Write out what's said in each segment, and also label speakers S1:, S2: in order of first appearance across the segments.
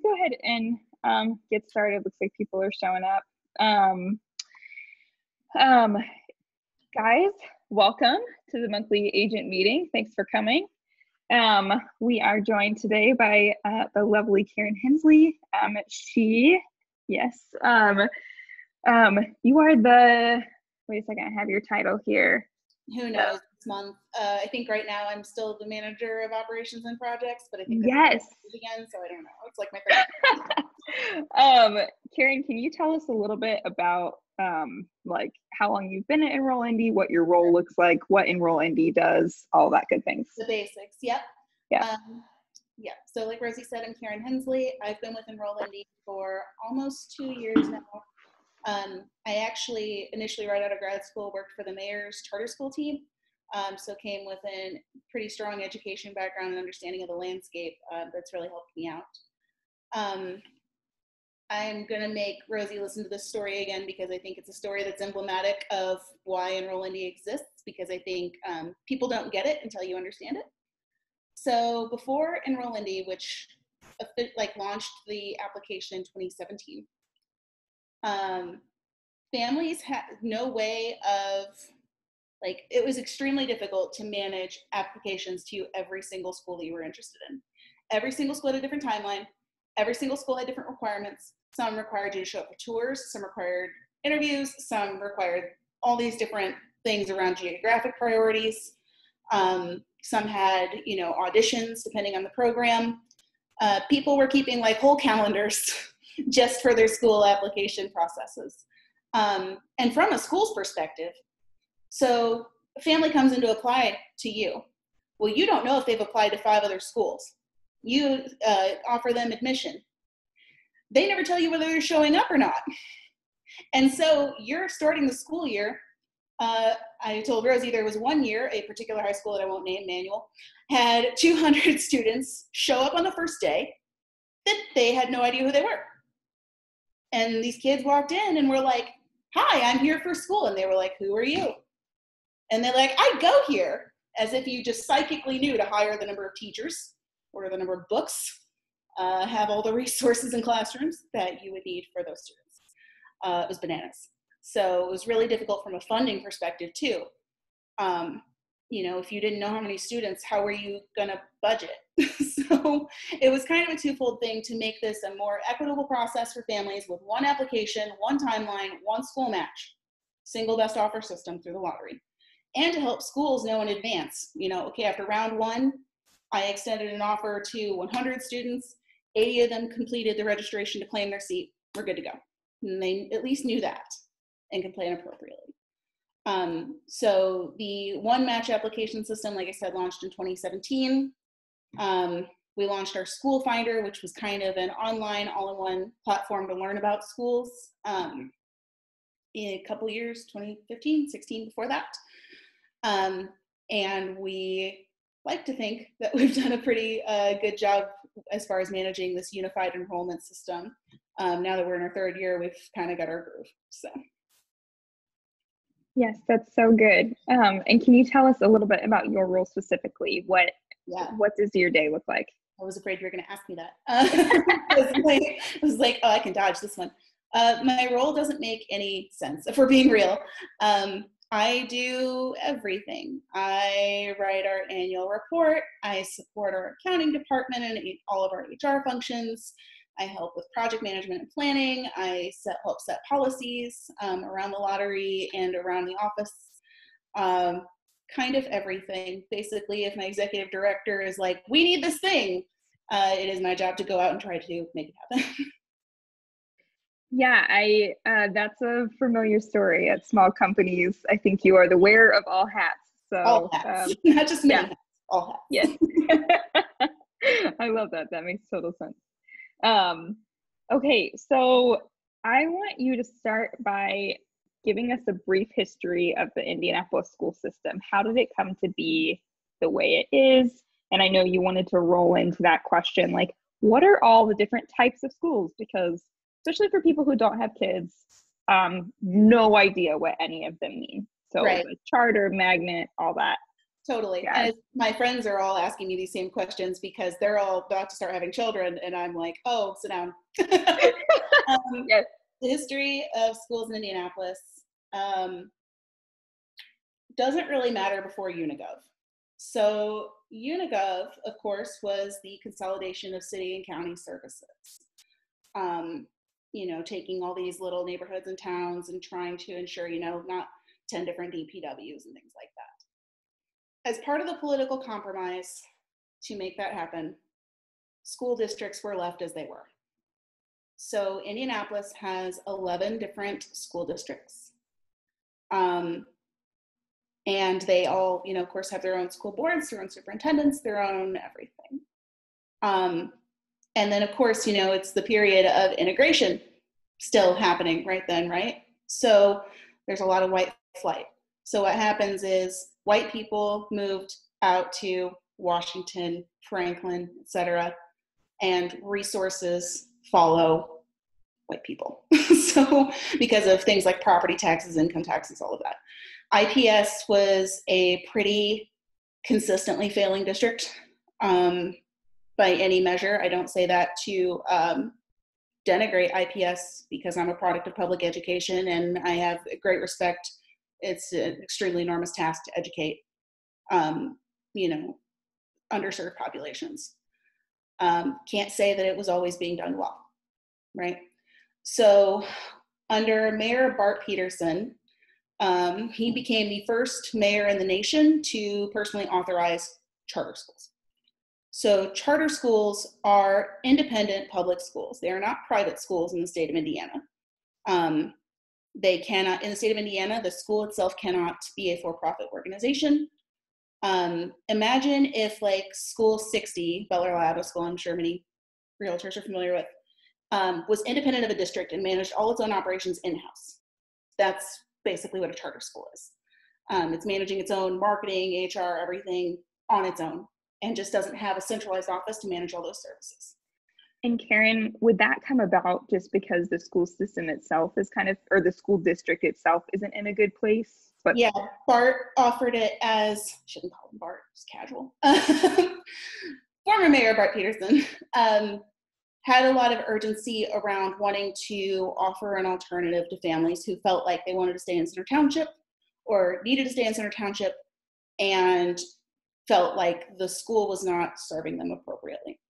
S1: go ahead and get started. Looks like people are showing up. Guys, welcome to the monthly agent meeting. Thanks for coming. We are joined today by the lovely Karen Hensley. You are the, wait a second, I have your title here.
S2: Who knows this month? I think right now I'm still the manager of operations and projects, but I think
S1: yes
S2: again, so I don't know. It's like my third.
S1: Karen, can you tell us a little bit about like how long you've been at Enroll Indy, what your role looks like, what Enroll Indy does, all that good things?
S2: The basics. Yep.
S1: Yeah.
S2: So like Rosie said, I'm Karen Hensley. I've been with Enroll Indy for almost 2 years now. I actually initially right out of grad school worked for the mayor's charter school team. So came with a pretty strong education background and understanding of the landscape that's really helped me out. I'm going to make Rosie listen to this story again because I think it's a story that's emblematic of why Enroll Indy exists, because I think people don't get it until you understand it. So before Enroll Indy, which launched the application in 2017, families had no way of, it was extremely difficult to manage applications to every single school that you were interested in. Every single school had a different timeline. Every single school had different requirements. Some required you to show up for tours, some required interviews, some required all these different things around geographic priorities. Some had, auditions depending on the program. People were keeping whole calendars just for their school application processes. And from a school's perspective, so a family comes in to apply to you. Well, you don't know if they've applied to 5 other schools. You offer them admission. They never tell you whether they're showing up or not. And so you're starting the school year. I told Rosie there was 1 year, a particular high school that I won't name, Manual, had 200 students show up on the first day that they had no idea who they were. And these kids walked in and were like, "Hi, I'm here for school." And they were like, "Who are you?" And they're like, "I go here," as if you just psychically knew to hire the number of teachers, order the number of books, have all the resources in classrooms that you would need for those students. It was bananas. So it was really difficult from a funding perspective too. If you didn't know how many students, how were you gonna budget? So it was kind of a twofold thing to make this a more equitable process for families with one application, one timeline, one school match, single best offer system through the lottery, and to help schools know in advance, okay, after round 1, I extended an offer to 100 students, 80 of them completed the registration to claim their seat, we're good to go. And they at least knew that and could plan appropriately. So the one match application system, like I said, launched in 2017. We launched our School Finder, which was kind of an online all-in-one platform to learn about schools in a couple years, 2015, 16 before that. And we like to think that we've done a pretty good job as far as managing this unified enrollment system. Now that we're in our 3rd year, we've kind of got our groove, so.
S1: Yes, that's so good. And can you tell us a little bit about your role specifically? What does your day look like?
S2: I was afraid you were going to ask me that. I was like, oh, I can dodge this one. My role doesn't make any sense, if we're being real. I do everything. I write our annual report. I support our accounting department and all of our HR functions. I help with project management and planning. I help set policies around the lottery and around the office. Kind of everything. Basically, if my executive director is like, "We need this thing," it is my job to go out and try to make it happen.
S1: Yeah, that's a familiar story at small companies. I think you are the wearer of all hats. So
S2: all hats, not just many hats, all hats.
S1: Yes. I love that. That makes total sense. Okay, so I want you to start by giving us a brief history of the Indianapolis school system. How did it come to be the way it is? And I know you wanted to roll into that question, what are all the different types of schools? Because especially for people who don't have kids, no idea what any of them mean. So right. Charter, magnet, all that.
S2: Totally.
S1: Yeah.
S2: And my friends are all asking me these same questions because they're all about to start having children. And I'm like, oh, sit down.
S1: Yes.
S2: The history of schools in Indianapolis doesn't really matter before Unigov. So Unigov, of course, was the consolidation of city and county services. Taking all these little neighborhoods and towns and trying to ensure, not 10 different DPWs and things like that. As part of the political compromise to make that happen, school districts were left as they were. So Indianapolis has 11 different school districts. And they all, of course, have their own school boards, their own superintendents, their own everything. And then, of course, it's the period of integration still happening right then, right? So there's a lot of white flight. So what happens is white people moved out to Washington, Franklin, etc., and resources follow white people. So because of things like property taxes, income taxes, all of that. IPS was a pretty consistently failing district by any measure. I don't say that to denigrate IPS because I'm a product of public education and I have great respect. It's an extremely enormous task to educate, underserved populations. Can't say that it was always being done well, right? So under Mayor Bart Peterson, he became the first mayor in the nation to personally authorize charter schools. So charter schools are independent public schools. They are not private schools in the state of Indiana. They cannot, in the state of Indiana, the school itself cannot be a for-profit organization. Imagine if like School 60, Butler Lab School, I'm sure many realtors are familiar with, was independent of a district and managed all its own operations in-house. That's basically what a charter school is. It's managing its own marketing, HR, everything on its own, and just doesn't have a centralized office to manage all those services.
S1: And Karen, would that come about just because the school system itself is or the school district itself isn't in a good place? But
S2: yeah, Bart offered it as, shouldn't call him Bart, it's casual. Former Mayor Bart Peterson had a lot of urgency around wanting to offer an alternative to families who felt like they wanted to stay in Center Township or needed to stay in Center Township and felt like the school was not serving them appropriately.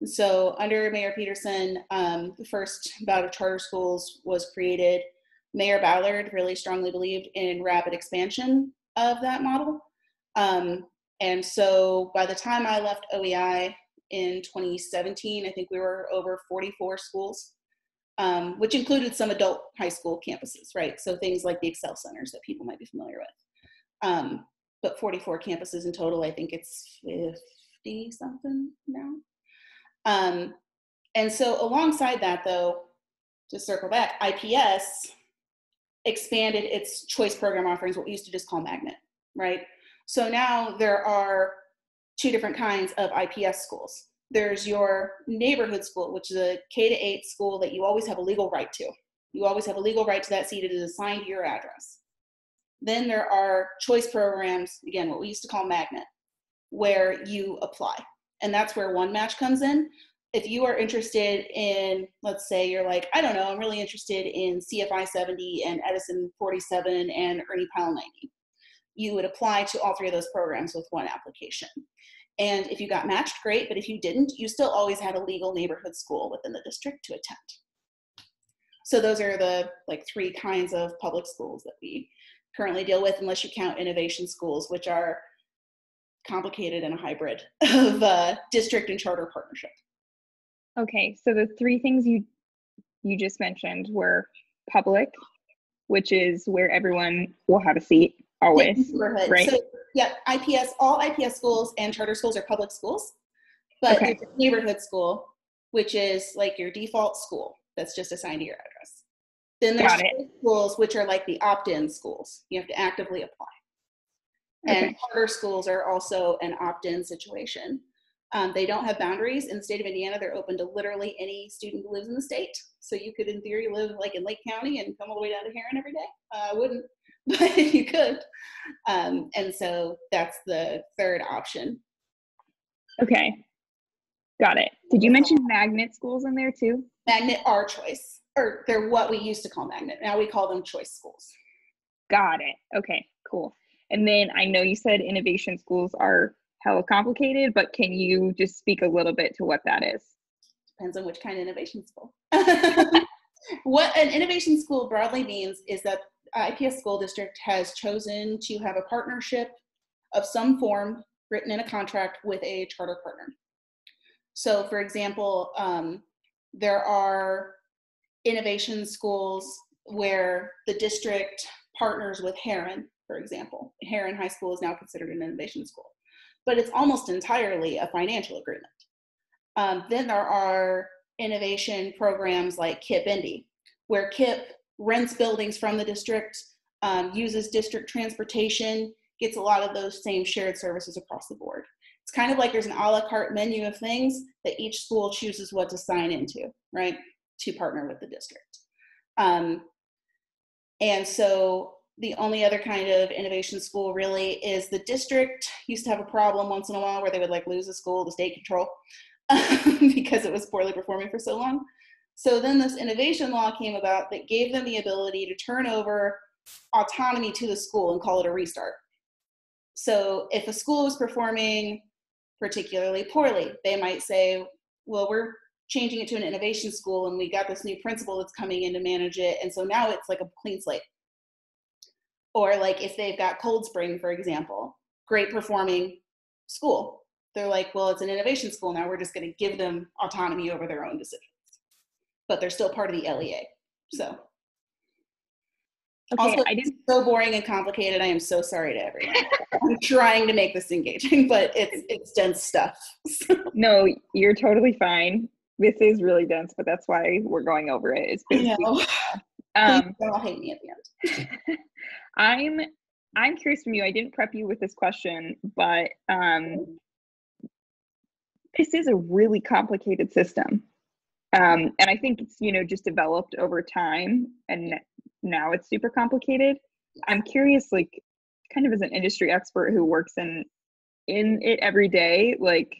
S2: So under Mayor Peterson, the first bout of charter schools was created. Mayor Ballard really strongly believed in rapid expansion of that model. And so by the time I left OEI in 2017, I think we were over 44 schools, which included some adult high school campuses, right? So things like the Excel centers that people might be familiar with. But 44 campuses in total, I think it's 50 something now. And so alongside that though, to circle back, IPS expanded its choice program offerings, what we used to just call Magnet, right? So now there are two different kinds of IPS schools. There's your neighborhood school, which is a K-8 school that you always have a legal right to. You always have a legal right to that seat. It is assigned to your address. Then there are choice programs, again, what we used to call Magnet, where you apply. And that's where One Match comes in. If you are interested in, let's say you're like, I don't know, I'm really interested in CFI 70 and Edison 47 and Ernie Pyle 90. You would apply to all three of those programs with one application. And if you got matched, great, but if you didn't, you still always had a legal neighborhood school within the district to attend. So those are the three kinds of public schools that we currently deal with, unless you count innovation schools, which are complicated and a hybrid of district and charter partnership.
S1: Okay, so the three things you just mentioned were public, which is where everyone will have a seat always, right?
S2: So yeah, all IPS schools and charter schools are public schools, but there's a neighborhood school, which is like your default school that's just assigned to your address. Then there's schools, which are like the opt-in schools. You have to actively apply. And charter schools are also an opt-in situation. They don't have boundaries. In the state of Indiana, they're open to literally any student who lives in the state. So you could, in theory, live in Lake County and come all the way down to Heron every day. I wouldn't, but you could. And so that's the third option.
S1: Okay. Got it. Did you mention magnet schools in there too?
S2: Magnet are choice, or they're what we used to call magnet. Now we call them choice schools.
S1: Got it. Okay, cool. And then I know you said innovation schools are hella complicated, but can you just speak a little bit to what that is?
S2: Depends on which kind of innovation school. What an innovation school broadly means is that IPS school district has chosen to have a partnership of some form written in a contract with a charter partner. So for example, there are innovation schools where the district partners with Heron, for example. Heron High School is now considered an innovation school, but it's almost entirely a financial agreement. Then there are innovation programs like KIPP Indy, where KIPP rents buildings from the district, uses district transportation, gets a lot of those same shared services across the board. It's kind of like there's an a la carte menu of things that each school chooses what to sign into, right, to partner with the district. And so the only other kind of innovation school really is the district used to have a problem once in a while where they would like lose a school to state control because it was poorly performing for so long. So then this innovation law came about that gave them the ability to turn over autonomy to the school and call it a restart. So if a school was performing particularly poorly, they might say, well, we're changing it to an innovation school and we got this new principal that's coming in to manage it. And so now it's like a clean slate. Or like if they've got Cold Spring, for example, great performing school. They're like, well, it's an innovation school now. We're just going to give them autonomy over their own decisions. But they're still part of the LEA. So.
S1: Okay,
S2: Also, it's so boring and complicated. I am so sorry to everyone. I'm trying to make this engaging, but it's dense stuff.
S1: No, you're totally fine. This is really dense, but that's why we're going over it. It's
S2: I know. Please don't hate me at the end.
S1: I'm curious from you. I didn't prep you with this question, but this is a really complicated system. And I think it's, just developed over time and now it's super complicated. I'm curious, like kind of as an industry expert who works in it every day, like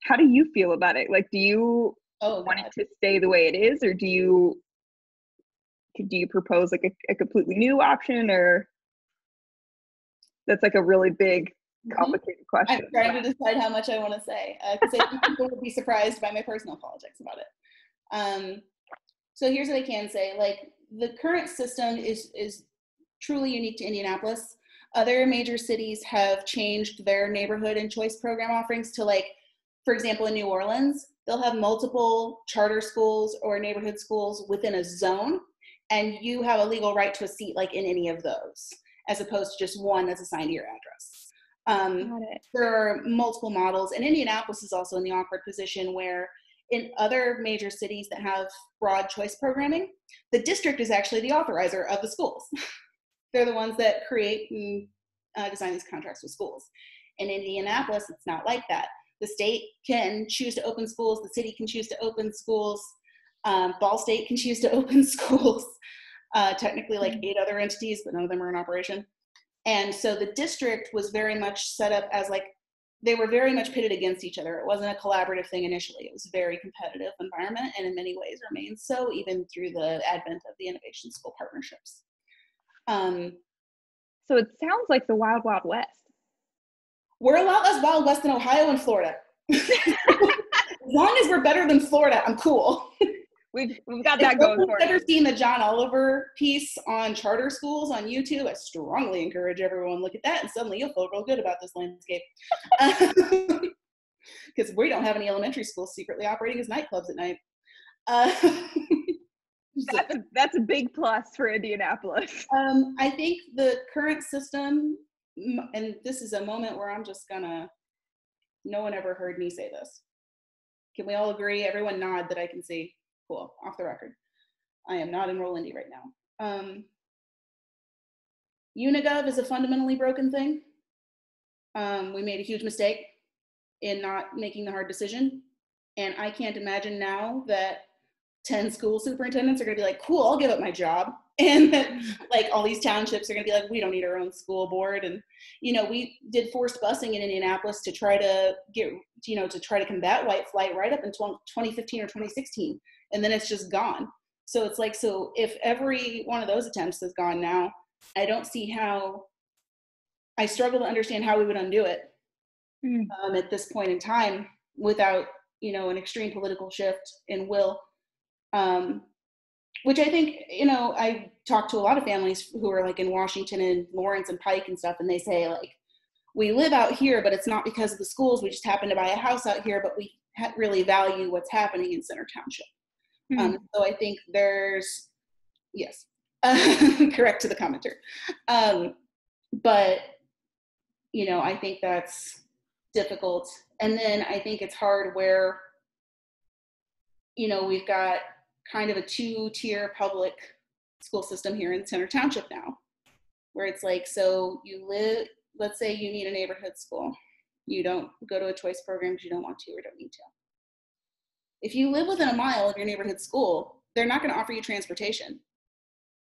S1: how do you feel about it? Like, do you want it to stay the way it is, or do you propose like a completely new option, or that's like a really big complicated question.
S2: I'm trying to decide how much I want to say because I think people would be surprised by my personal politics about it. So here's what I can say. Like the current system is truly unique to Indianapolis. Other major cities have changed their neighborhood and choice program offerings to, like, for example, in New Orleans, they'll have multiple charter schools or neighborhood schools within a zone, and you have a legal right to a seat like in any of those, as opposed to just one that's assigned to your address. There are multiple models, and Indianapolis is also in the awkward position where in other major cities that have broad choice programming, the district is actually the authorizer of the schools. They're the ones that create and design these contracts with schools. In Indianapolis, it's not like that. The state can choose to open schools. The city can choose to open schools. Ball State can choose to open schools. Technically like 8 other entities, but none of them are in operation. And so the district was very much set up as like, they were very much pitted against each other. It wasn't a collaborative thing initially. It was a very competitive environment, and in many ways remains so, even through the advent of the innovation school partnerships.
S1: So it sounds like the Wild Wild West.
S2: We're a lot less Wild West than Ohio and Florida. As long as we're better than Florida, I'm cool.
S1: We've got that going for us.
S2: If you've ever seen the John Oliver piece on charter schools on YouTube, I strongly encourage everyone look at that, and suddenly you'll feel real good about this landscape. Because we don't have any elementary schools secretly operating as nightclubs at night.
S1: That's a big plus for Indianapolis.
S2: I think the current system, and this is a moment where I'm just gonna, no one ever heard me say this. Can we all agree? Everyone nod that I can see. Cool, off the record. I am not Enroll Indy right now. Unigov is a fundamentally broken thing. We made a huge mistake in not making the hard decision. And I can't imagine now that 10 school superintendents are going to be like, cool, I'll give up my job. And like all these townships are going to be like, we don't need our own school board. And, we did forced busing in Indianapolis to try to get, to try to combat white flight right up in 2015 or 2016. And then it's just gone. So it's like, so if every one of those attempts is gone now, I don't see how, I struggle to understand how we would undo it at this point in time without, an extreme political shift in will. Which I think, I talk to a lot of families who are like in Washington and Lawrence and Pike and stuff, and they say like, we live out here, but it's not because of the schools. We just happen to buy a house out here, but we really value what's happening in Center Township. So I think there's, yes, correct to the commenter. But, I think that's difficult. And then I think it's hard where, we've got kind of a 2-tier public school system here in Center Township now, where it's like, so you live, let's say you need a neighborhood school. You don't go to a choice program because you don't want to or don't need to. If you live within a mile of your neighborhood school, they're not going to offer you transportation.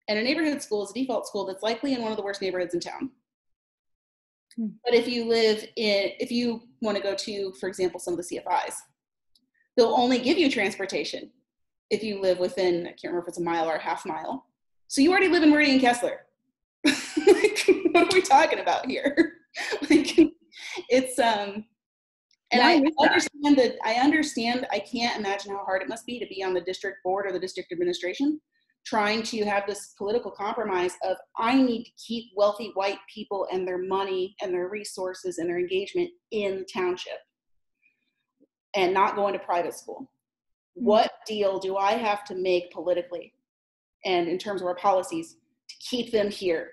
S2: And a neighborhood school is a default school that's likely in one of the worst neighborhoods in town. But if you want to go to, for example, some of the CFIs, they'll only give you transportation if you live within, I can't remember if it's a mile or a half mile. So you already live in Meridian Kessler. Like, what are we talking about here? Like, it's, and I understand, I can't imagine how hard it must be to be on the district board or the district administration, trying to have this political compromise of, I need to keep wealthy white people and their money and their resources and their engagement in the township and not going to private school. What deal do I have to make politically and in terms of our policies to keep them here,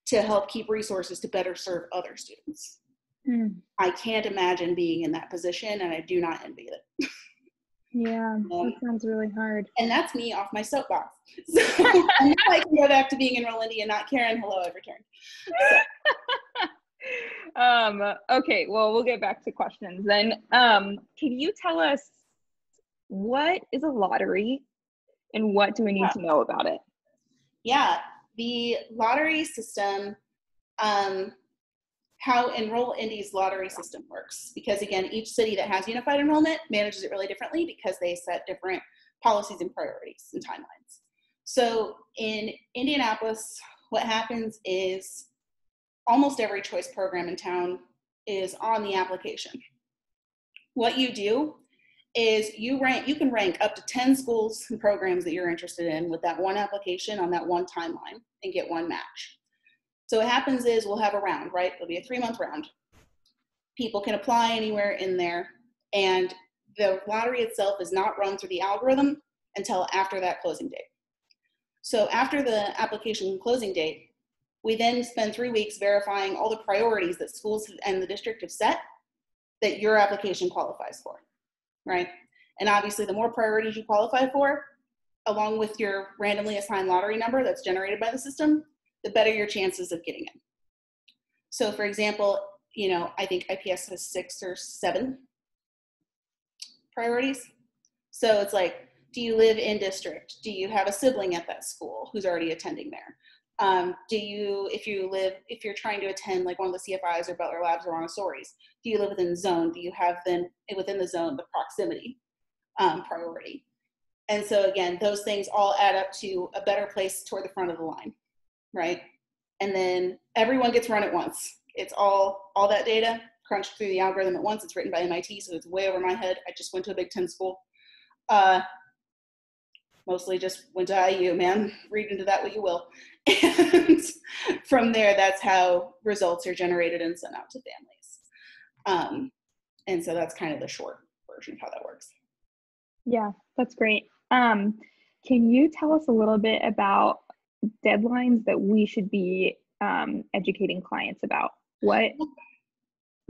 S2: to help keep resources to better serve other students? I can't imagine being in that position, and I do not envy it.
S1: Yeah, that sounds really hard.
S2: And that's me off my soapbox. So now I can go back to being Enroll Indy and not Karen, hello, I've returned.
S1: So. Okay, well, we'll get back to questions then. Can you tell us, what is a lottery and what do we need to know about it?
S2: Yeah, the lottery system, how Enroll Indy's lottery system works. Because again, each city that has unified enrollment manages it really differently because they set different policies and priorities and timelines. So in Indianapolis, what happens is almost every choice program in town is on the application. What you do is you can rank up to 10 schools and programs that you're interested in with that one application on that one timeline and get one match. So what happens is we'll have a round, right? It'll be a 3-month round. People can apply anywhere in there, and the lottery itself is not run through the algorithm until after that closing date. So after the application closing date, we then spend 3 weeks verifying all the priorities that schools and the district have set that your application qualifies for, right? And obviously the more priorities you qualify for, along with your randomly assigned lottery number that's generated by the system, the better your chances of getting in. So for example, I think IPS has 6 or 7 priorities. So it's like, do you live in district? Do you have a sibling at that school who's already attending there? If you're trying to attend like one of the CFIs or Butler Labs or Montessori's, do you live within the zone? Do you have then within the zone the proximity priority? And so again, those things all add up to a better place toward the front of the line, right? And then everyone gets run at once. It's all that data crunched through the algorithm at once. It's written by MIT, so it's way over my head. I just went to a Big Ten school. Mostly just went to IU, man. Read into that what you will. And from there, that's how results are generated and sent out to families. And so that's kind of the short version of how that works.
S1: Yeah, that's great. Can you tell us a little bit about deadlines that we should be educating clients about? What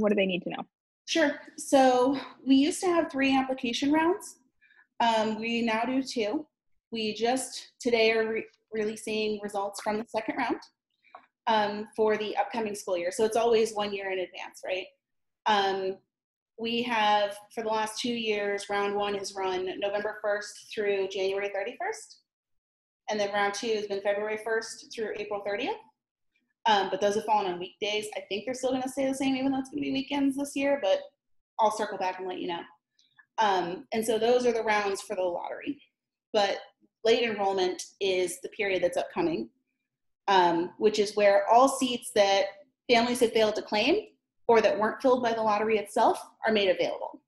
S1: do they need to know?
S2: Sure. So we used to have 3 application rounds. We now do 2. We just today are releasing results from the second round for the upcoming school year. So it's always 1 year in advance, right? we have, for the last 2 years, round 1 has run November 1st through January 31st. And then round 2 has been February 1st through April 30th. But those have fallen on weekdays. I think they're still going to stay the same, even though it's going to be weekends this year, but I'll circle back and let you know. And so those are the rounds for the lottery. But late enrollment is the period that's upcoming, which is where all seats that families have failed to claim or that weren't filled by the lottery itself are made available.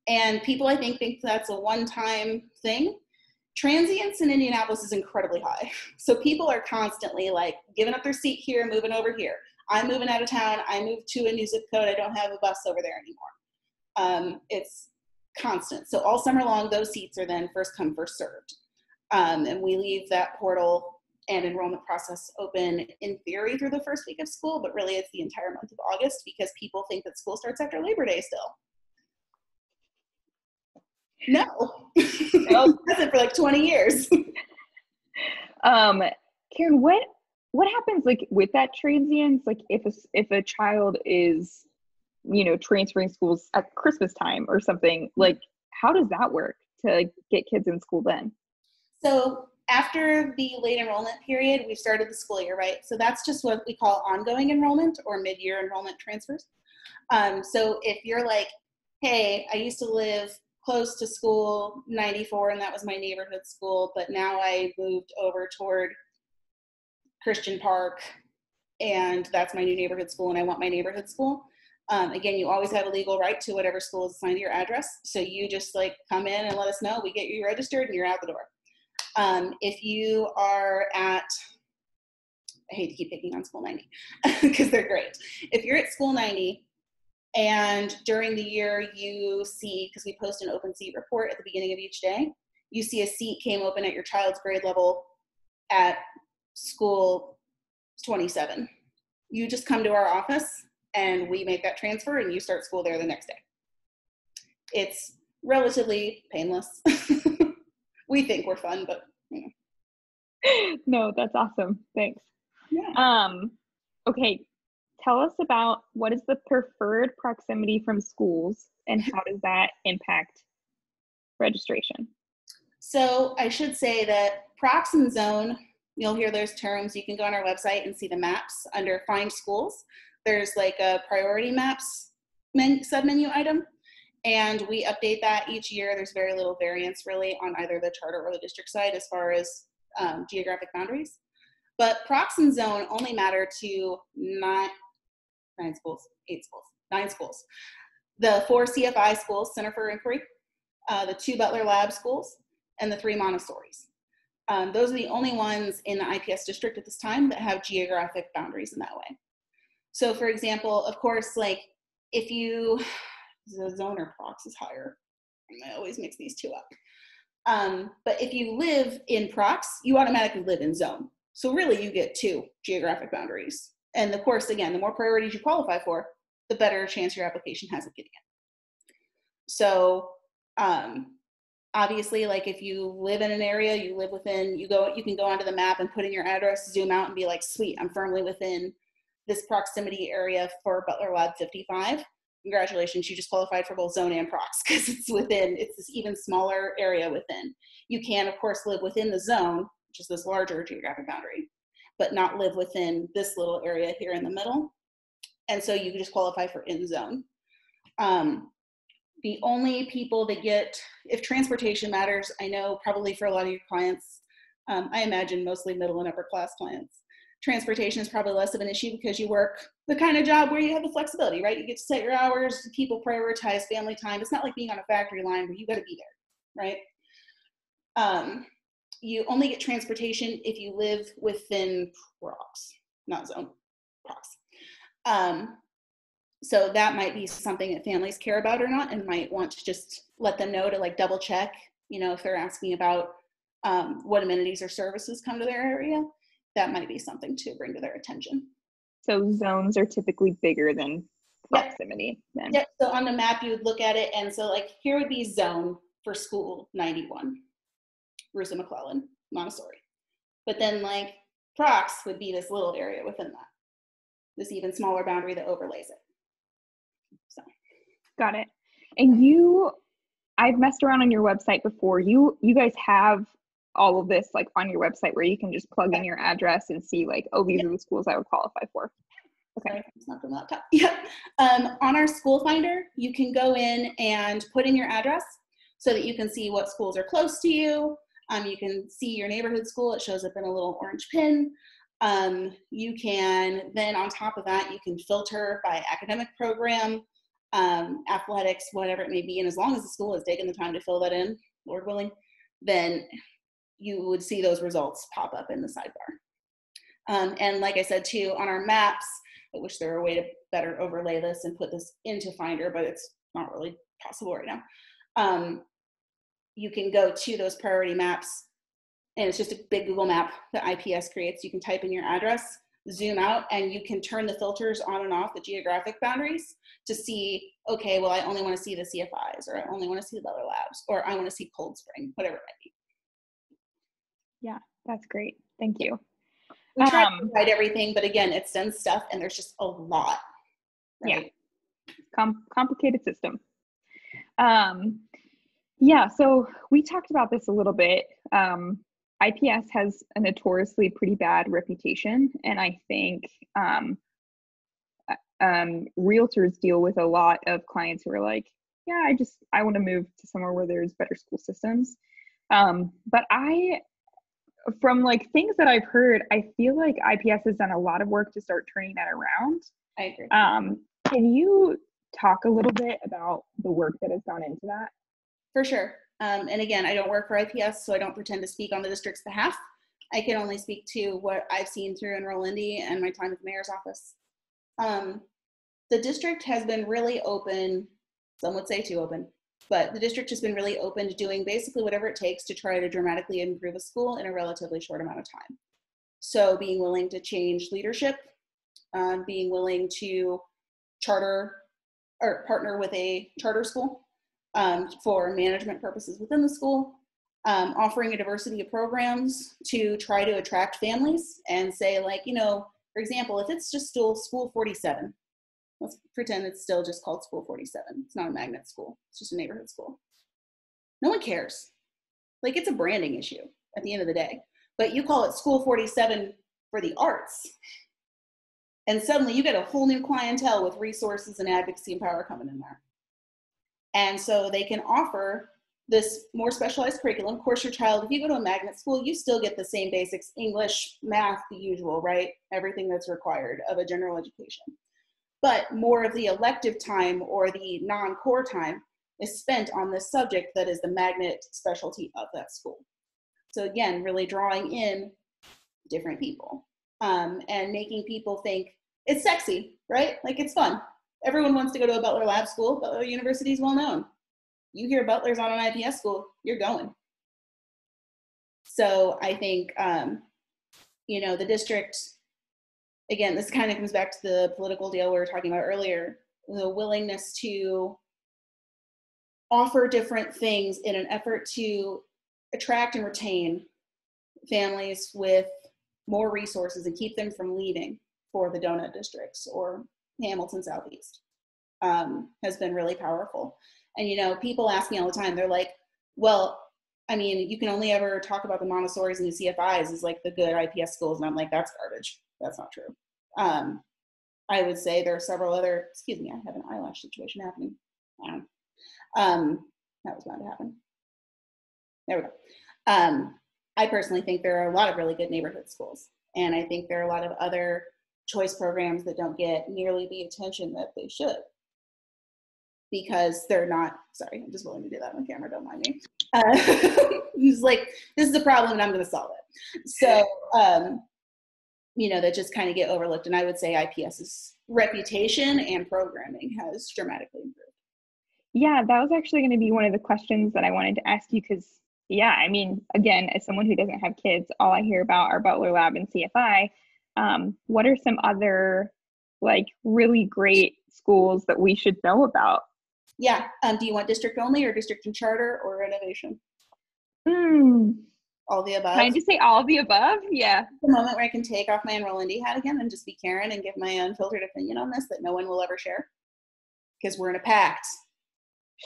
S2: And people, I think that's a one-time thing. Transience in Indianapolis is incredibly high. So people are constantly like giving up their seat here, moving over here. I'm moving out of town. I moved to a new zip code. I don't have a bus over there anymore. It's constant. So all summer long, those seats are then first come, first served. And we leave that portal and enrollment process open in theory through the first week of school, but really it's the entire month of August because people think that school starts after Labor Day still. No, it hasn't for like 20 years.
S1: Karen, what happens like with that transience? Like if a child is, transferring schools at Christmas time or something, like how does that work to get kids in school then?
S2: So after the late enrollment period, we started the school year, right? So that's just what we call ongoing enrollment or mid-year enrollment transfers. So if you're like, hey, I used to live close to school 94 and that was my neighborhood school, but now I moved over toward Christian Park and that's my new neighborhood school and I want my neighborhood school. Again, you always have a legal right to whatever school is assigned to your address. So you just like come in and let us know, we get you registered and you're out the door. If you are at, I hate to keep picking on School 90 because they're great. If you're at School 90 and during the year you see, because we post an open seat report at the beginning of each day, you see a seat came open at your child's grade level at School 27. You just come to our office and we make that transfer and you start school there the next day. It's relatively painless. We think we're fun, but
S1: No, that's awesome. Thanks.
S2: Yeah.
S1: Okay. Tell us about what is the preferred proximity from schools and how does that impact registration?
S2: So I should say that prox and zone, you'll hear those terms. You can go on our website and see the maps under Find Schools. There's like a priority maps submenu item. And we update that each year. There's very little variance really on either the charter or the district side as far as geographic boundaries. But prox and zone only matter to 9 schools. The 4 CFI schools, Center for Inquiry, the 2 Butler Lab schools, and the 3 Montessoris. Those are the only ones in the IPS district at this time that have geographic boundaries in that way. So for example, of course, like if you, the zone or prox is higher. I always mix these two up. But if you live in prox, you automatically live in zone. So really you get 2 geographic boundaries. And of course, again, the more priorities you qualify for, the better chance your application has of getting it. So obviously, like if you live in an area, you live within, you can go onto the map and put in your address, zoom out and be like, sweet, I'm firmly within this proximity area for Butler Lab 55. Congratulations, you just qualified for both zone and prox because it's this even smaller area within. You can, of course, live within the zone, which is this larger geographic boundary, but not live within this little area here in the middle. And so you can just qualify for in zone. The only people that get, if transportation matters, I know probably for a lot of your clients, I imagine mostly middle and upper class clients, transportation is probably less of an issue because you work the kind of job where you have the flexibility, right? You get to set your hours, people prioritize family time. It's not like being on a factory line where you got to be there, right? You only get transportation if you live within prox, not zone, prox. So that might be something that families care about or not and might want to just let them know to like double check, if they're asking about what amenities or services come to their area. That might be something to bring to their attention.
S1: So zones are typically bigger than proximity.
S2: Yep. Yep. So on the map, you would look at it. And so like here would be zone for school 91, Rusa McClellan, Montessori. But then like prox would be this little area within that, this even smaller boundary that overlays it. So.
S1: Got it. And I've messed around on your website before. You guys have all of this like on your website where you can just plug in your address and see like, oh, these are the schools I would qualify for. Okay.
S2: Sorry, it's not the laptop. Yep. On our school finder, you can go in and put in your address so that you can see what schools are close to you. You can see your neighborhood school. It shows up in a little orange pin. You can then, on top of that, you can filter by academic program, athletics, whatever it may be. And as long as the school has taken the time to fill that in, Lord willing, then you would see those results pop up in the sidebar. And like I said, too, on our maps, I wish there were a way to better overlay this and put this into Finder, but it's not really possible right now. You can go to those priority maps, and it's just a big Google map that IPS creates. You can type in your address, zoom out, and you can turn the filters on and off the geographic boundaries to see, okay, well, I only want to see the CFIs, or I only want to see the Butler Labs, or I want to see Cold Spring, whatever it might be.
S1: Yeah, that's great. Thank you.
S2: We try to provide everything, but again, it's done stuff, and there's just a lot. Right?
S1: Yeah, complicated system. Yeah, so we talked about this a little bit. IPS has a notoriously pretty bad reputation, and I think realtors deal with a lot of clients who are like, yeah, I want to move to somewhere where there's better school systems. But from like things that I've heard, I feel like IPS has done a lot of work to start turning that around.
S2: I agree.
S1: Can you talk a little bit about the work that has gone into that?
S2: For sure. And again, I don't work for IPS, so I don't pretend to speak on the district's behalf. I can only speak to what I've seen through Enroll Indy and my time at the mayor's office. The district has been really open, some would say too open, but the district has been really open to doing basically whatever it takes to try to dramatically improve a school in a relatively short amount of time. So being willing to change leadership, being willing to charter or partner with a charter school for management purposes within the school, offering a diversity of programs to try to attract families and say, like, you know, for example, if it's just still School 47, let's pretend it's still just called School 47. It's not a magnet school. It's just a neighborhood school. No one cares. Like, it's a branding issue at the end of the day. But you call it School 47 for the arts, and suddenly you get a whole new clientele with resources and advocacy and power coming in there. And so they can offer this more specialized curriculum. Of course, your child, if you go to a magnet school, you still get the same basics, English, math, the usual, right? Everything that's required of a general education. But more of the elective time or the non-core time is spent on this subject that is the magnet specialty of that school. So again, really drawing in different people and making people think it's sexy, right? Like, it's fun. Everyone wants to go to a Butler Lab school. Butler University is well known. You hear Butler's on an IPS school, you're going. So I think, you know, the district, again, this kind of comes back to the political deal we were talking about earlier, the willingness to offer different things in an effort to attract and retain families with more resources and keep them from leaving for the donut districts or Hamilton Southeast, has been really powerful. And, you know, people ask me all the time, they're like, well, I mean, you can only ever talk about the Montessoris and the CFIs as like the good IPS schools. And I'm like, that's garbage. That's not true. I would say there are several other, excuse me, I have an eyelash situation happening. That was bound to happen. There we go. I personally think there are a lot of really good neighborhood schools. And I think there are a lot of other choice programs that don't get nearly the attention that they should, because they're not, sorry, I'm just willing to do that on camera, don't mind me. It's like, this is a problem and I'm going to solve it. So, you know, that just kind of get overlooked. And I would say IPS's reputation and programming has dramatically improved.
S1: Yeah, that was actually going to be one of the questions that I wanted to ask you, because, yeah, I mean, again, as someone who doesn't have kids, all I hear about are Butler Lab and CFI. What are some other, like, really great schools that we should know about?
S2: Yeah. Do you want district only or district and charter or renovation? All the above.
S1: Can I just say all of the above? Yeah.
S2: The moment where I can take off my Enroll Indy hat again and just be Karen and give my unfiltered opinion on this that no one will ever share, because we're in a pact.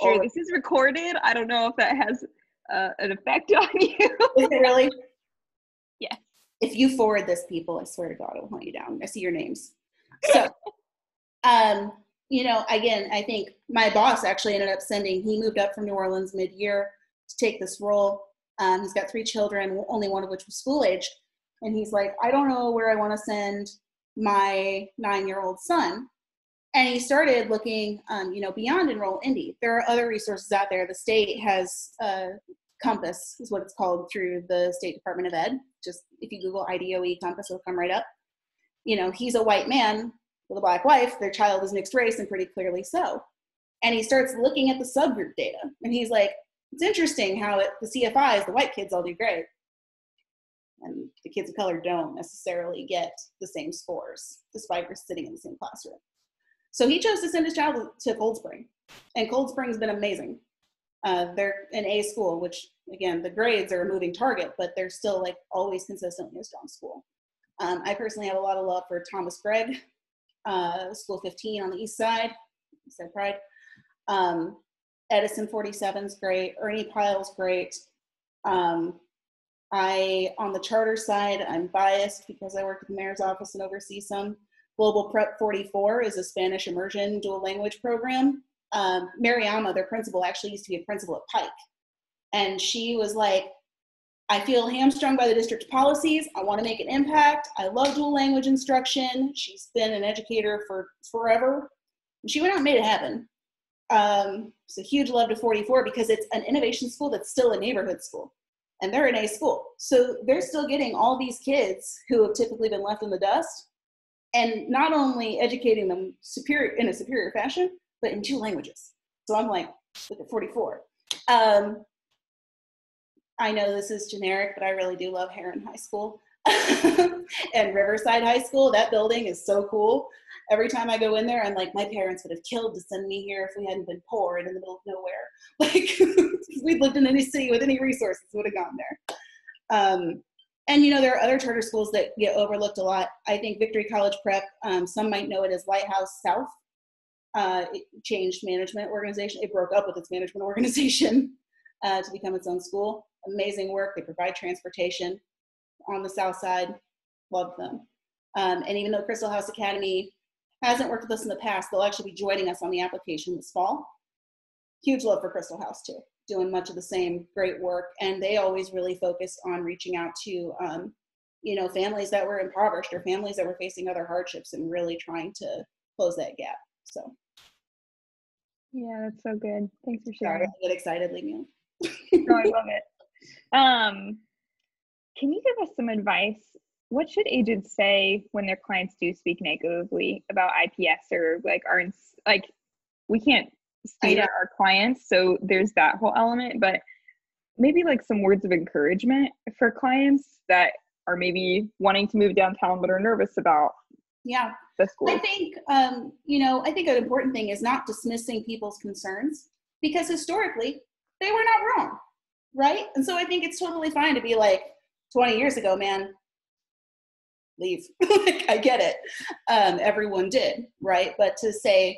S1: Sure, this is recorded. I don't know if that has an effect on you.
S2: Is it really?
S1: Yes.
S2: If you forward this, people, I swear to God, I'll hunt you down. I see your names. So, again, I think my boss actually ended up he moved up from New Orleans mid-year to take this role. He's got 3 children, only one of which was school-aged. And he's like, I don't know where I want to send my 9-year-old son. And he started looking, beyond Enroll, Indy. There are other resources out there. The state has Compass, is what it's called, through the State Department of Ed. Just if you Google IDOE Compass, it'll come right up. He's a white man with a black wife. Their child is mixed race, and pretty clearly so. And he starts looking at the subgroup data. And he's like, it's interesting how the CFIs, the white kids all do great. And the kids of color don't necessarily get the same scores, despite sitting in the same classroom. So he chose to send his child to Cold Spring. And Cold Spring's been amazing. They're an A school, which, again, the grades are a moving target, but they're still always consistently a strong school. I personally have a lot of love for Thomas Gregg, School 15 on the east side, East Side Pride. Edison 47's great. Ernie Pyle's great. On the charter side, I'm biased because I work at the mayor's office and oversee some. Global Prep 44 is a Spanish immersion dual language program. Mariama, their principal, actually used to be a principal at Pike. And she was like, I feel hamstrung by the district's policies. I want to make an impact. I love dual language instruction. She's been an educator for forever. And she went out and made it happen. So huge love to 44 because it's an innovation school that's still a neighborhood school. And they're an A school. So they're still getting all these kids who have typically been left in the dust and not only educating them in a superior fashion, but in 2 languages. So I'm like, look at 44. I know this is generic, but I really do love Heron High School and Riverside High School. That building is so cool. Every time I go in there, I'm like, my parents would have killed to send me here if we hadn't been poor and in the middle of nowhere. If we'd lived in any city with any resources, would have gone there. And there are other charter schools that get overlooked a lot. I think Victory College Prep, some might know it as Lighthouse South. It changed management organization. It broke up with its management organization to become its own school. Amazing work. They provide transportation on the south side. Love them. And even though Crystal House Academy hasn't worked with us in the past, they'll actually be joining us on the application this fall. Huge love for Crystal House too, doing much of the same great work. And they always really focused on reaching out to, families that were impoverished or families that were facing other hardships and really trying to close that gap. So.
S1: Yeah, that's so good. Thanks for sharing.
S2: Sorry, I get excited, leave me alone.
S1: No, I love it. Can you give us some advice? What should agents say when their clients do speak negatively about IPS or we can't state at our clients, so there's that whole element, but maybe some words of encouragement for clients that are maybe wanting to move downtown but are nervous about the school.
S2: I think I think an important thing is not dismissing people's concerns because historically they were not wrong, right? And so I think it's totally fine to be 20 years ago, man, leave. I get it. Everyone did, right? But to say,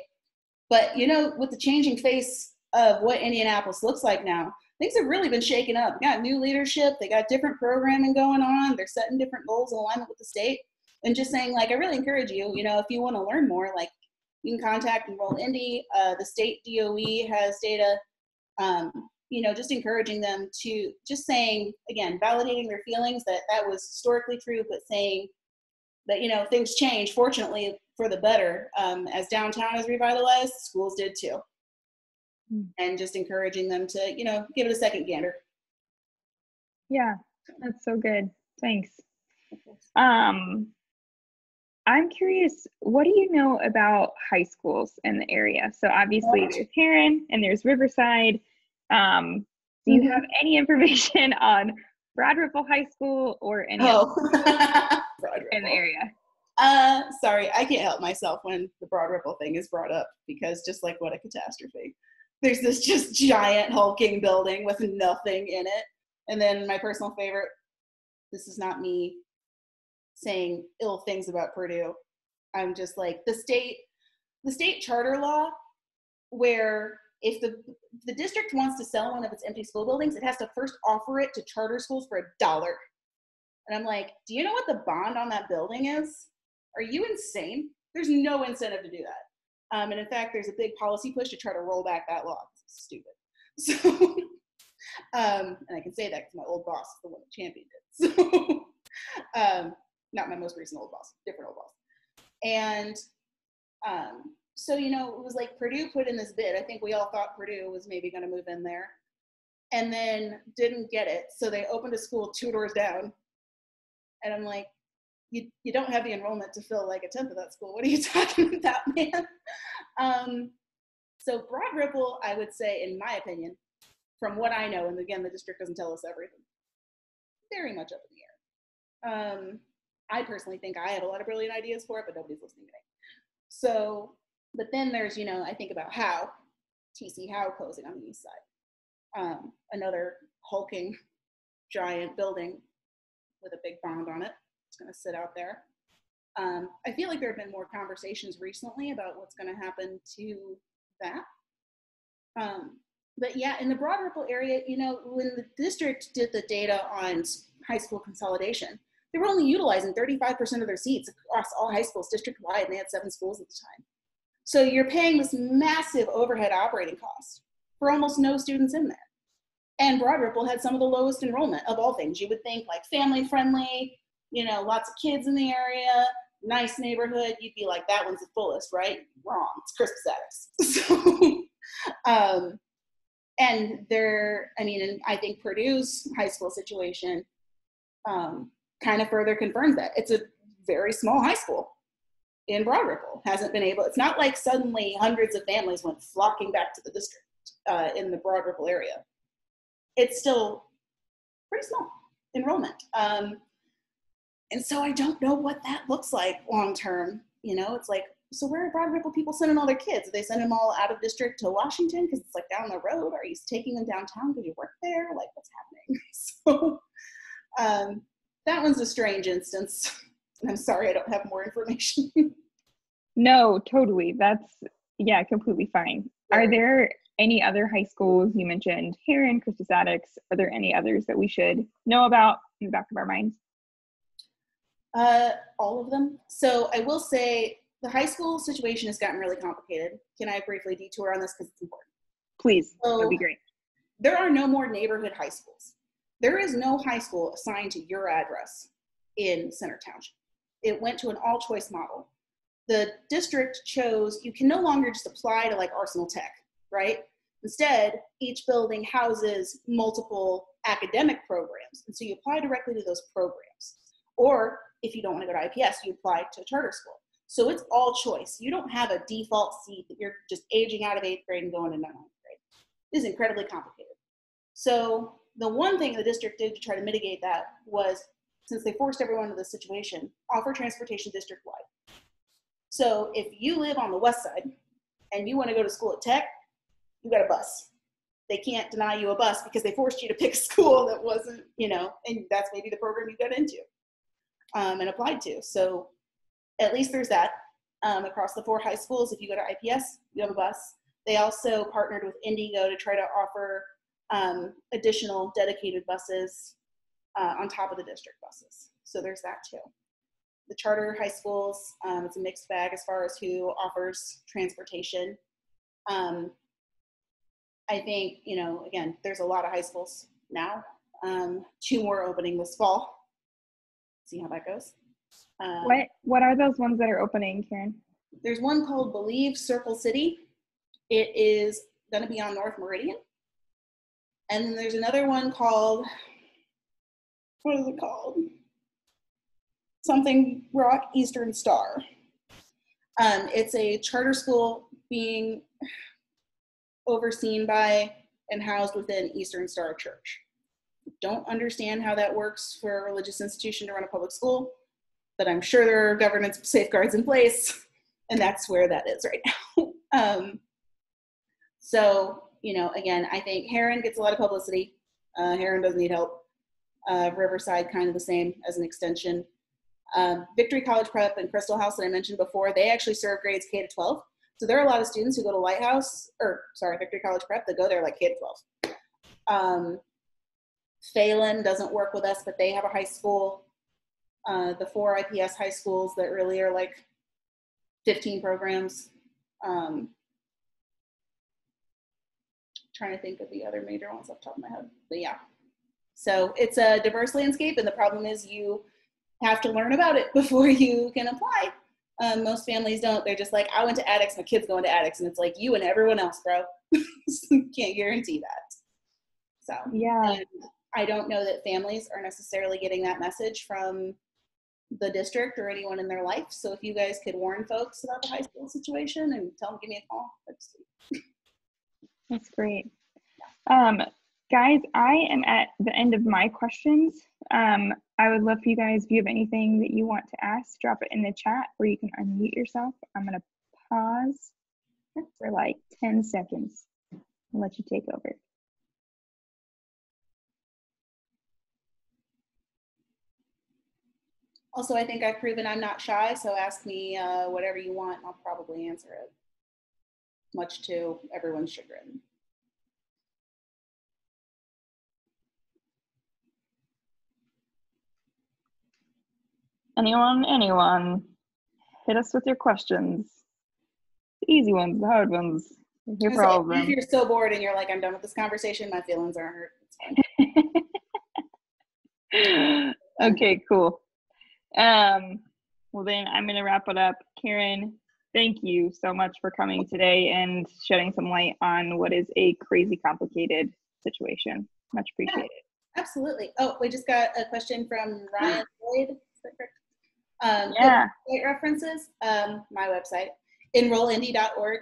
S2: with the changing face of what Indianapolis looks like now, things have really been shaken up. We got new leadership. They got different programming going on. They're setting different goals in alignment with the state. And just saying, I really encourage you, if you want to learn more, you can contact Enroll Indy. The state DOE has data, just encouraging them to just saying, again, validating their feelings that was historically true, but saying that, things change, fortunately, for the better. As downtown is revitalized, schools did too. And just encouraging them to, give it a second gander.
S1: Yeah, that's so good. Thanks. I'm curious, what do you know about high schools in the area? So obviously there's Heron and there's Riverside. Do you have any information on Broad Ripple High School or any in the area?
S2: Sorry, I can't help myself when the Broad Ripple thing is brought up because just what a catastrophe. There's this just giant hulking building with nothing in it. And then my personal favorite, this is not me saying ill things about Purdue. I'm just the state charter law where if the district wants to sell one of its empty school buildings, it has to first offer it to charter schools for $1. And I'm like, do you know what the bond on that building is? Are you insane? There's no incentive to do that. And in fact, there's a big policy push to try to roll back that law. It's stupid. So, and I can say that because my old boss is the one that championed it. So, not my most recent old boss, different old boss. And so, you know, it was like Purdue put in this bid. I think we all thought Purdue was maybe going to move in there and then didn't get it. So they opened a school 2 doors down. And I'm like, you don't have the enrollment to fill like a 10th of that school. What are you talking about, man? So Broad Ripple, I would say, in my opinion, from what I know, and again, the district doesn't tell us everything, very much up in the air. I personally think I have a lot of brilliant ideas for it, but nobody's listening to me. So, but then there's, you know, I think about Howe, TC Howe closing on the east side. Another hulking giant building with a big bond on it. It's going to sit out there. I feel like there have been more conversations recently about what's going to happen to that. But yeah, in the Broad Ripple area, you know, when the district did the data on high school consolidation, they were only utilizing 35% of their seats across all high schools district-wide, and they had 7 schools at the time. So you're paying this massive overhead operating cost for almost no students in there. And Broad Ripple had some of the lowest enrollment of all things. You would think like family-friendly, you know, lots of kids in the area, nice neighborhood. You'd be like, that one's the fullest, right? Wrong, it's Crispus Attucks. So, and there, I mean, and I think Purdue's high school situation kind of further confirms that. It's a very small high school in Broad Ripple. Hasn't been able, it's not like suddenly hundreds of families went flocking back to the district in the Broad Ripple area. It's still pretty small enrollment. And so I don't know what that looks like long term. You know, it's like, so where are Broad Ripple people sending all their kids? Are they sending them all out of district to Washington because it's like down the road? Are you taking them downtown because you work there? Like, what's happening? So that one's a strange instance. And I'm sorry I don't have more information.
S1: No, totally. That's, yeah, completely fine. Are there any other high schools? You mentioned Heron, Crispus Attucks. Are there any others that we should know about in the back of our minds?
S2: All of them. So I will say the high school situation has gotten really complicated. Can I briefly detour on this because it's important?
S1: Please,
S2: so,
S1: that'd be great.
S2: There are no more neighborhood high schools. There is no high school assigned to your address in Center Township. It went to an all-choice model. The district chose, you can no longer just apply to like Arsenal Tech, right? Instead, each building houses multiple academic programs. And so you apply directly to those programs. Or if you don't want to go to IPS, you apply to a charter school. So it's all choice. You don't have a default seat that you're just aging out of 8th grade and going into 9th grade. It is incredibly complicated. So the one thing the district did to try to mitigate that was, since they forced everyone into this situation, offer transportation district-wide. So if you live on the west side and you want to go to school at Tech, you got a bus. They can't deny you a bus because they forced you to pick a school that wasn't, you know, and that's maybe the program you got into and applied to. So at least there's that. Across the 4 high schools, if you go to IPS, you have a bus. They also partnered with Indy to try to offer additional dedicated buses on top of the district buses. So there's that too. The charter high schools, it's a mixed bag as far as who offers transportation. I think, you know, again, there's a lot of high schools now. 2 more opening this fall. See how that goes.
S1: What are those ones that are opening, Karen?
S2: There's one called Believe Circle City. It is going to be on North Meridian. And then there's another one called, what is it called? Something Rock Eastern Star. It's a charter school being overseen by and housed within Eastern Star Church. Don't understand how that works for a religious institution to run a public school, but I'm sure there are governance safeguards in place, and that's where that is right now. So, you know, again, I think Heron gets a lot of publicity. Heron doesn't need help. Riverside, kind of the same as an extension. Victory College Prep and Crystal House that I mentioned before, they actually serve grades K to 12. So there are a lot of students who go to Victory College Prep that go there like K-12. Phelan doesn't work with us, but they have a high school. The 4 IPS high schools that really are like 15 programs. Trying to think of the other major ones off the top of my head, but yeah. So it's a diverse landscape, and the problem is you have to learn about it before you can apply. Most families don't. They're just like, I went to Addix, my kid's going to Addix, and it's like you and everyone else, bro. Can't guarantee that. So
S1: yeah,
S2: and I don't know that families are necessarily getting that message from the district or anyone in their life. So if you guys could warn folks about the high school situation and tell them, give me a call.
S1: that's great. Guys, I am at the end of my questions. I would love for you guys, if you have anything that you want to ask, drop it in the chat, or you can unmute yourself. I'm going to pause for like 10 seconds and let you take over.
S2: Also, I think I've proven I'm not shy, so ask me whatever you want, and I'll probably answer it, much to everyone's chagrin.
S1: Anyone, hit us with your questions. The easy ones, the hard ones. We're here for all of them.
S2: If you're so bored and you're like, I'm done with this conversation, my feelings aren't hurt.
S1: It's fine. Okay, cool. Well then I'm going to wrap it up. Karen, thank you so much for coming today and shedding some light on what is a crazy complicated situation. Much appreciated.
S2: Yeah, absolutely. Oh, we just got a question from Ryan Lloyd. Is that correct?
S1: Yeah.
S2: Website references, my website, enrollindy.org.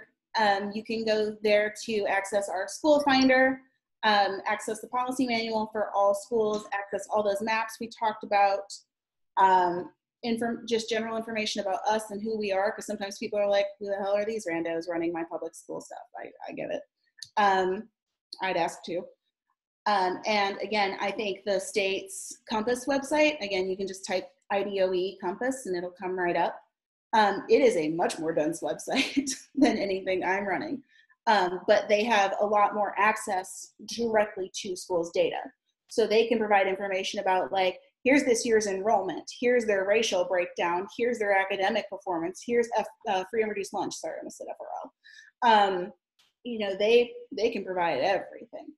S2: You can go there to access our school finder, access the policy manual for all schools, access all those maps we talked about, just general information about us and who we are, because sometimes people are like, who the hell are these randos running my public school stuff? I get it. I'd ask too. And again, I think the state's Compass website, again, you can just type IDOE Compass and it'll come right up. It is a much more dense website than anything I'm running. But they have a lot more access directly to schools' data. So they can provide information about like, here's this year's enrollment, here's their racial breakdown, here's their academic performance, here's free and reduced lunch, sorry, I almost said FRL. They can provide everything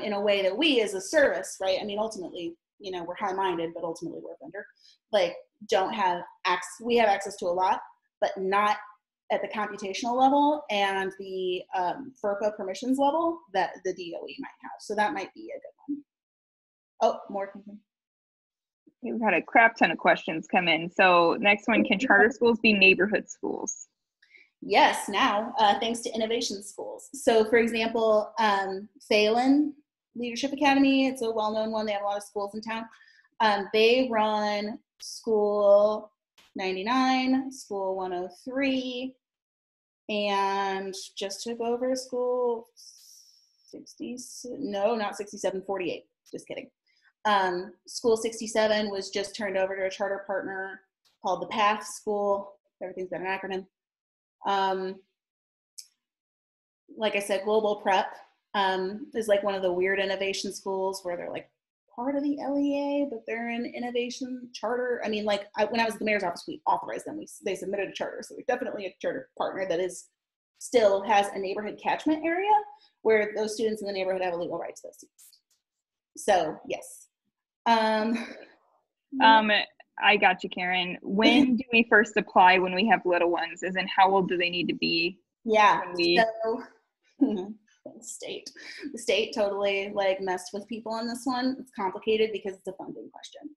S2: in a way that we as a service, right? I mean, ultimately, we're high-minded, but ultimately we're a vendor, like don't have access. We have access to a lot, but not at the computational level and the FERPA permissions level that the DOE might have. So that might be a good one. Oh, more.
S1: We've had a crap ton of questions come in. So next one, can charter schools be neighborhood schools?
S2: Yes, now, thanks to innovation schools. So for example, Phelan Leadership Academy, it's a well-known one. They have a lot of schools in town. They run School 99, School 103, and just took over School 60, no, not 67, 48, just kidding. School 67 was just turned over to a charter partner called the PATH School. Everything's got an acronym. Like I said, Global Prep is like one of the weird innovation schools where they're like part of the LEA, but they're an innovation charter. I mean, like when I was at the mayor's office, we authorized them. They submitted a charter. So we're definitely a charter partner that still has a neighborhood catchment area where those students in the neighborhood have a legal right to those seats. So yes.
S1: I got you, Karen. When do we first apply when we have little ones? As in, how old do they need to be?
S2: Yeah. So the state totally like messed with people on this one. It's complicated because it's a funding question.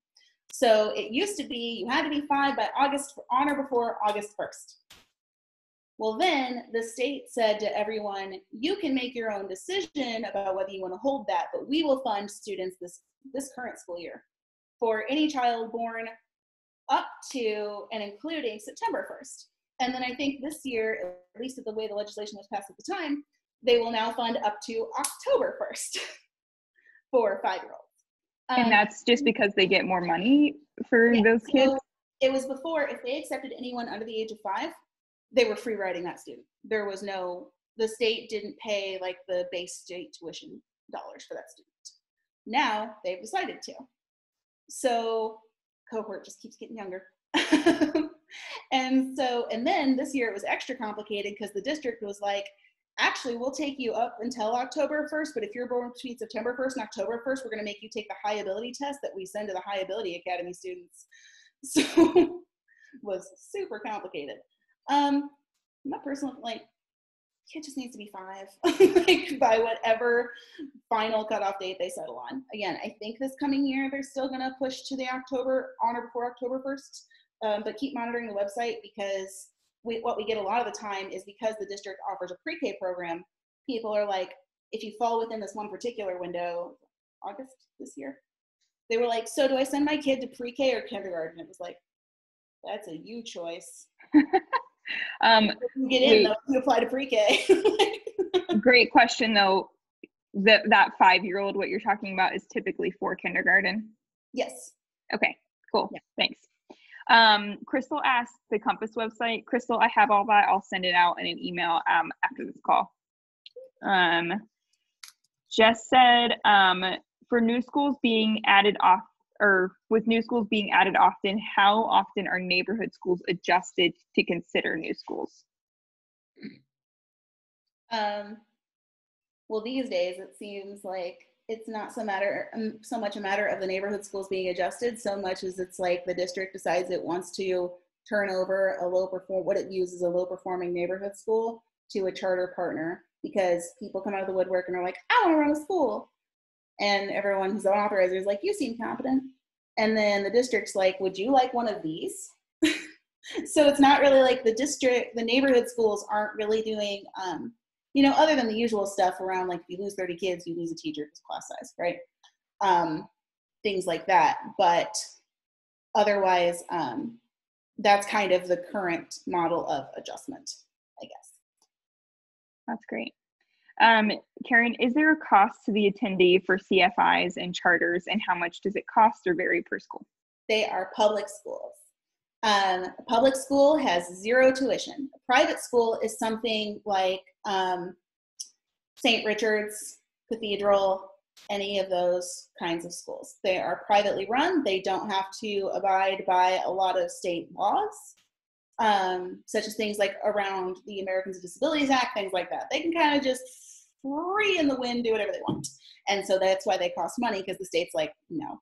S2: So it used to be you had to be 5 by August, on or before August 1st. Well, then the state said to everyone, you can make your own decision about whether you want to hold that, but we will fund students this current school year for any child born up to and including September 1st. And then I think this year, at least the way the legislation was passed at the time, they will now fund up to October 1st for 5-year-olds.
S1: And that's just because they get more money for those kids?
S2: So it was before, if they accepted anyone under the age of 5, they were free riding that student. There was no, the state didn't pay like the base state tuition dollars for that student. Now they've decided to. So cohort just keeps getting younger. And then this year it was extra complicated because the district was like, actually, we'll take you up until October 1st, but if you're born between September 1st and October 1st, we're going to make you take the high ability test that we send to the high ability academy students. So was super complicated. My personal, like, kid just needs to be 5, like, by whatever final cutoff date they settle on. Again, I think this coming year they're still going to push to the October, on or before October 1st, but keep monitoring the website, because what we get a lot of the time is, because the district offers a pre-K program, people are like, if you fall within this one particular window, August this year, they were like, so do I send my kid to pre-K or kindergarten? It was like, that's a you choice. You get in though, you apply to pre-K.
S1: Great question though. That 5-year-old, what you're talking about, is typically for kindergarten?
S2: Yes.
S1: Okay, cool.
S2: Yeah.
S1: Thanks. Crystal asked the Compass website. Crystal, I have all that. I'll send it out in an email after this call. Jess said, for new schools being added off, or with new schools being added often, how often are neighborhood schools adjusted to consider new schools?
S2: Well, these days it seems like it's not so much a matter of the neighborhood schools being adjusted, so much as it's like the district decides it wants to turn over what it views as a low performing neighborhood school to a charter partner, because people come out of the woodwork and are like, I want to run a school. And everyone who's an authorizer is like, you seem competent. And then the district's like, would you like one of these? So it's not really like the neighborhood schools aren't really doing, other than the usual stuff around, like, if you lose 30 kids, you lose a teacher because class size, right? Things like that. But otherwise, that's kind of the current model of adjustment, I guess.
S1: That's great. Karen, is there a cost to the attendee for CFIs and charters, and how much does it cost or vary per school?
S2: They are public schools. A public school has 0 tuition. A private school is something like St. Richard's, Cathedral, any of those kinds of schools. They are privately run. They don't have to abide by a lot of state laws, such as things like around the Americans with Disabilities Act, things like that. They can kind of just free in the wind, do whatever they want. And so that's why they cost money, because the state's like, no.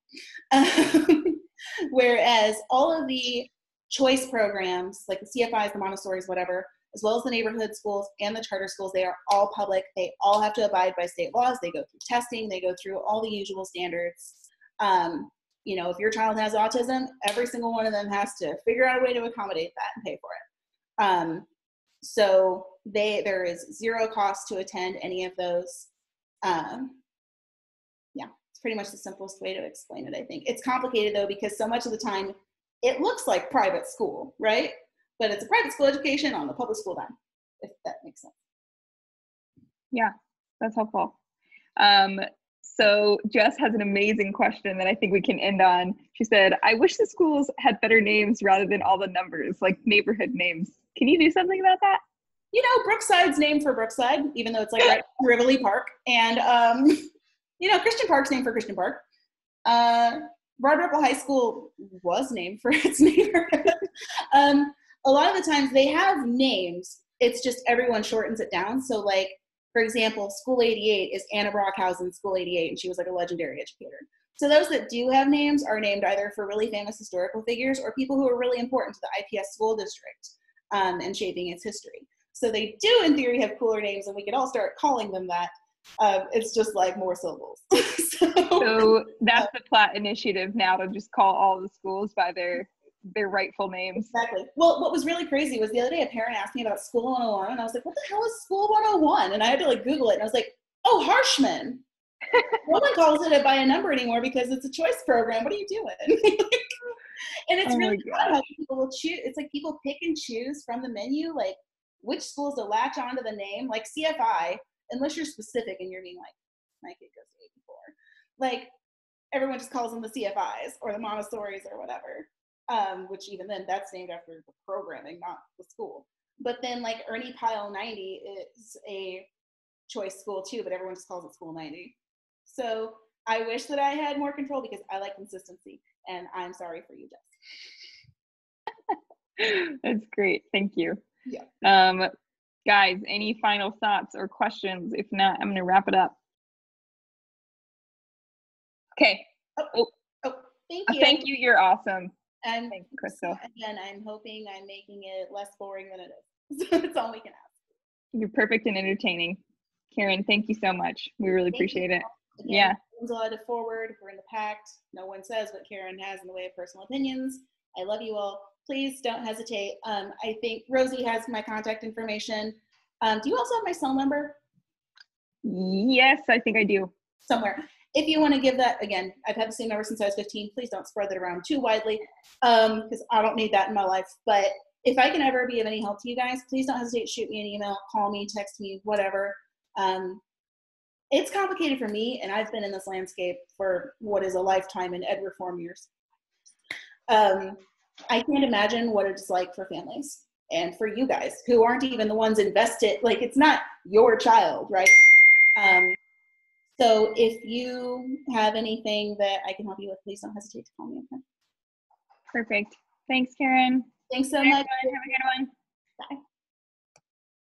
S2: Whereas all of the choice programs, like the CFIs, the Montessori's, whatever, as well as the neighborhood schools and the charter schools, they are all public. They all have to abide by state laws. They go through testing. They go through all the usual standards. If your child has autism, every single one of them has to figure out a way to accommodate that and pay for it. So there is 0 cost to attend any of those. It's pretty much the simplest way to explain it, I think. It's complicated though, because so much of the time it looks like private school, right? But it's a private school education on the public school dime, if that makes sense.
S1: Yeah, that's helpful. So Jess has an amazing question that I think we can end on. She said, I wish the schools had better names rather than all the numbers, like neighborhood names. Can you do something about that?
S2: Brookside's named for Brookside, even though it's like right Rivoli Park. And, Christian Park's named for Christian Park. Broad Ripple High School was named for its neighborhood. A lot of the times they have names, it's just everyone shortens it down. So like, for example, School 88 is Anna Brockhausen's School 88, and she was like a legendary educator. So those that do have names are named either for really famous historical figures or people who are really important to the IPS school district and shaping its history. So they do, in theory, have cooler names, and we could all start calling them that. It's just like more syllables.
S1: So that's the Platt initiative now, to just call all the schools by their rightful names.
S2: Exactly. Well, what was really crazy was the other day a parent asked me about School 101, and I was like, what the hell is School 101? And I had to like Google it, and I was like, oh, Harshman. No one calls it by a number anymore because it's a choice program. What are you doing? And it's really fun how people will choose. It's like people pick and choose from the menu, like which schools to latch onto the name. Like CFI, unless you're specific and you're being like, my kid goes to 84. Like everyone just calls them the CFIs or the Montessori's or whatever. Which even then, that's named after the programming, not the school. But then like Ernie Pyle 90 is a choice school too, but everyone just calls it School 90. So I wish that I had more control because I like consistency, and I'm sorry for you, Jess.
S1: That's great. Thank you.
S2: Yeah.
S1: Guys, any final thoughts or questions? If not, I'm going to wrap it up. Okay.
S2: Oh, thank you.
S1: Thank you. You're awesome.
S2: And
S1: thank you, Crystal.
S2: Again, I'm hoping I'm making it less boring than it is. That's all we can ask.
S1: You're perfect and entertaining. Karen, thank you so much. We really appreciate it.
S2: Again,
S1: yeah.
S2: We're allowed to forward. We're in the pact. No one says what Karen has in the way of personal opinions. I love you all. Please don't hesitate. I think Rosie has my contact information. Do you also have my cell number?
S1: Yes, I think I do.
S2: Somewhere. If you want to give that, again, I've had the same number since I was 15. Please don't spread that around too widely because I don't need that in my life. But if I can ever be of any help to you guys, please don't hesitate to shoot me an email, call me, text me, whatever. It's complicated for me, and I've been in this landscape for what is a lifetime in ed reform years. I can't imagine what it's like for families and for you guys who aren't even the ones invested. Like, it's not your child, right? So if you have anything that I can help you with, please don't hesitate to call me. Okay?
S1: Perfect. Thanks, Karen.
S2: Thanks so
S1: Bye,
S2: much.
S1: everyone. Have a good one.
S2: Bye.